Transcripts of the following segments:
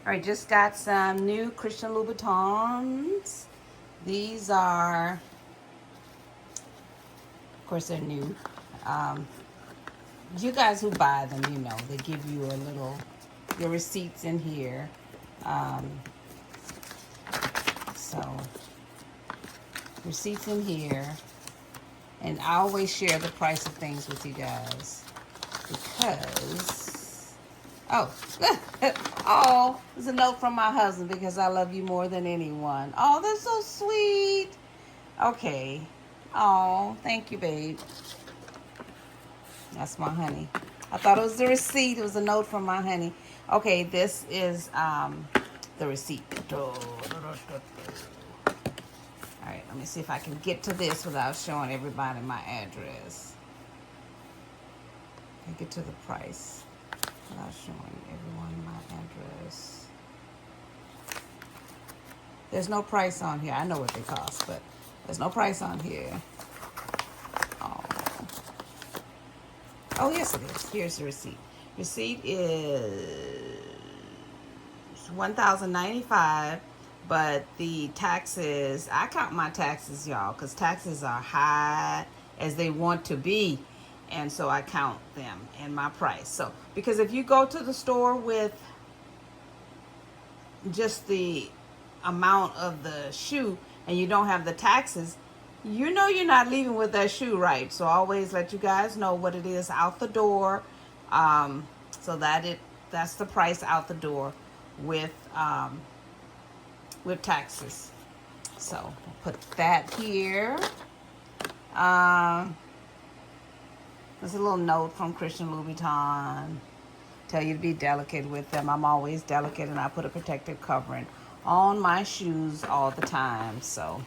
All right, just got some new Christian Louboutins. These are, of course, they're new. Um, you guys who buy them, you know, they give you a little, your receipts in here. Um, so, receipts in here. And I always share the price of things with you guys because, oh, oh, there's a note from my husband because I love you more than anyone. Oh, that's so sweet. Okay. Oh, thank you, babe. That's my honey. I thought it was the receipt. It was a note from my honey. Okay, this is the receipt. All right, let me see if I can get to this without showing everybody my address. I get to the price without showing everyone my address. There's no price on here. I know what they cost, but there's no price on here. Oh, oh yes it is. Here's the receipt. Receipt is $1,095, but the taxes, I count my taxes, y'all, because taxes are high as they want to be, and so I count them in my price. So because if you go to the store with just the amount of the shoe and you don't have the taxes, you know you're not leaving with that shoe right. So I always let you guys know what it is out the door, so that's the price out the door with taxes. So I'll put that here. There's a little note from Christian Louboutin. Tell you to be delicate with them. I'm always delicate, and I put a protective covering on my shoes all the time. So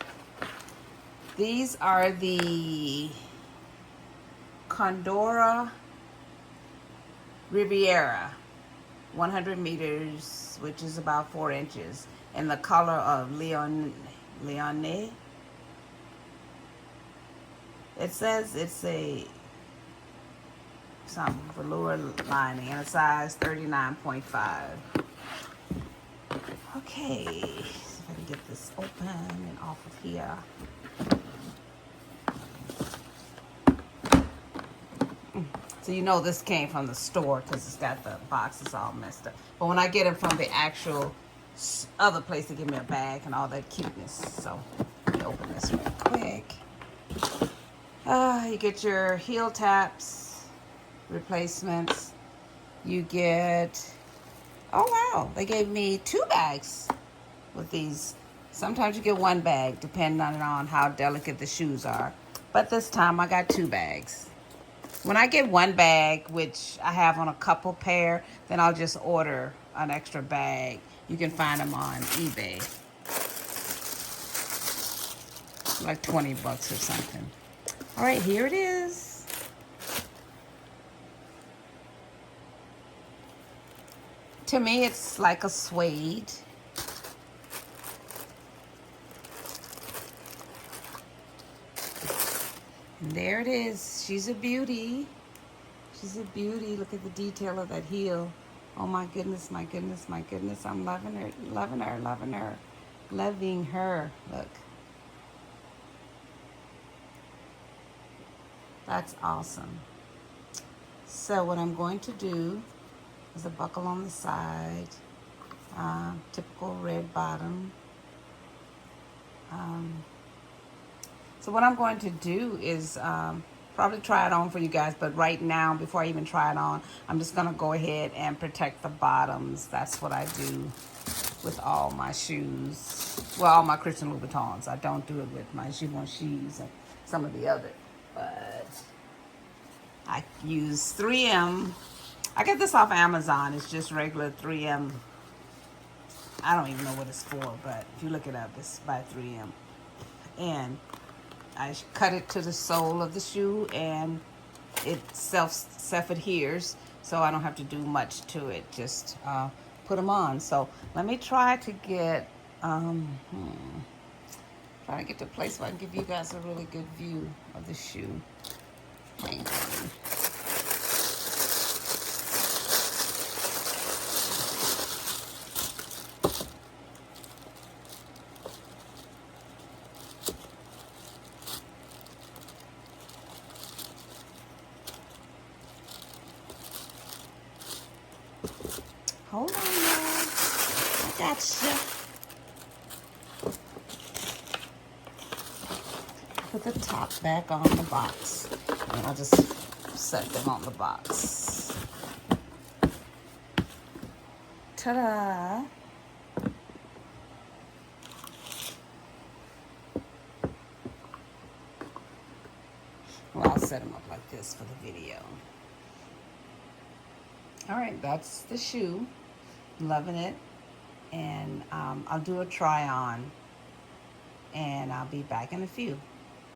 these are the Condora Riviera 100 meters, which is about 4 inches, in the color of Leone. It says it's some velour lining and a size 39.5. Okay, see if I can get this open and off of here. So you know this came from the store because it's got the boxes all messed up. But when I get them from the actual other place, they give me a bag and all that cuteness. So let me open this real quick. You get your heel taps, replacements. You get, oh wow, they gave me 2 bags with these. Sometimes you get 1 bag depending on how delicate the shoes are. But this time I got 2 bags. When I get 1 bag, which I have on a couple pair, then I'll just order an extra bag. You can find them on eBay. Like 20 bucks or something. All right, here it is. To me, it's like a suede. And there it is. She's a beauty. She's a beauty. Look at the detail of that heel. Oh my goodness, my goodness, my goodness. I'm loving her, loving her, loving her, loving her. Look. That's awesome. So what I'm going to do is a buckle on the side, typical red bottom. So what I'm going to do is probably try it on for you guys, but right now, before I even try it on, I'm just going to go ahead and protect the bottoms. That's what I do with all my shoes. Well, all my Christian Louboutins. I don't do it with my Givenchy's and some of the other. But I use 3M. I get this off Amazon. It's just regular 3M. I don't even know what it's for, but if you look it up, it's by 3M. And I cut it to the sole of the shoe, and it self-adheres, so I don't have to do much to it. Just put them on. So let me try to get try to get to a place where I can give you guys a really good view of the shoe. Hang on. Hold on, y'all. I gotcha. Put the top back on the box. And I'll just set them on the box. Ta-da! Well, I'll set them up like this for the video. All right, that's the shoe. Loving it. And I'll do a try on. And I'll be back in a few.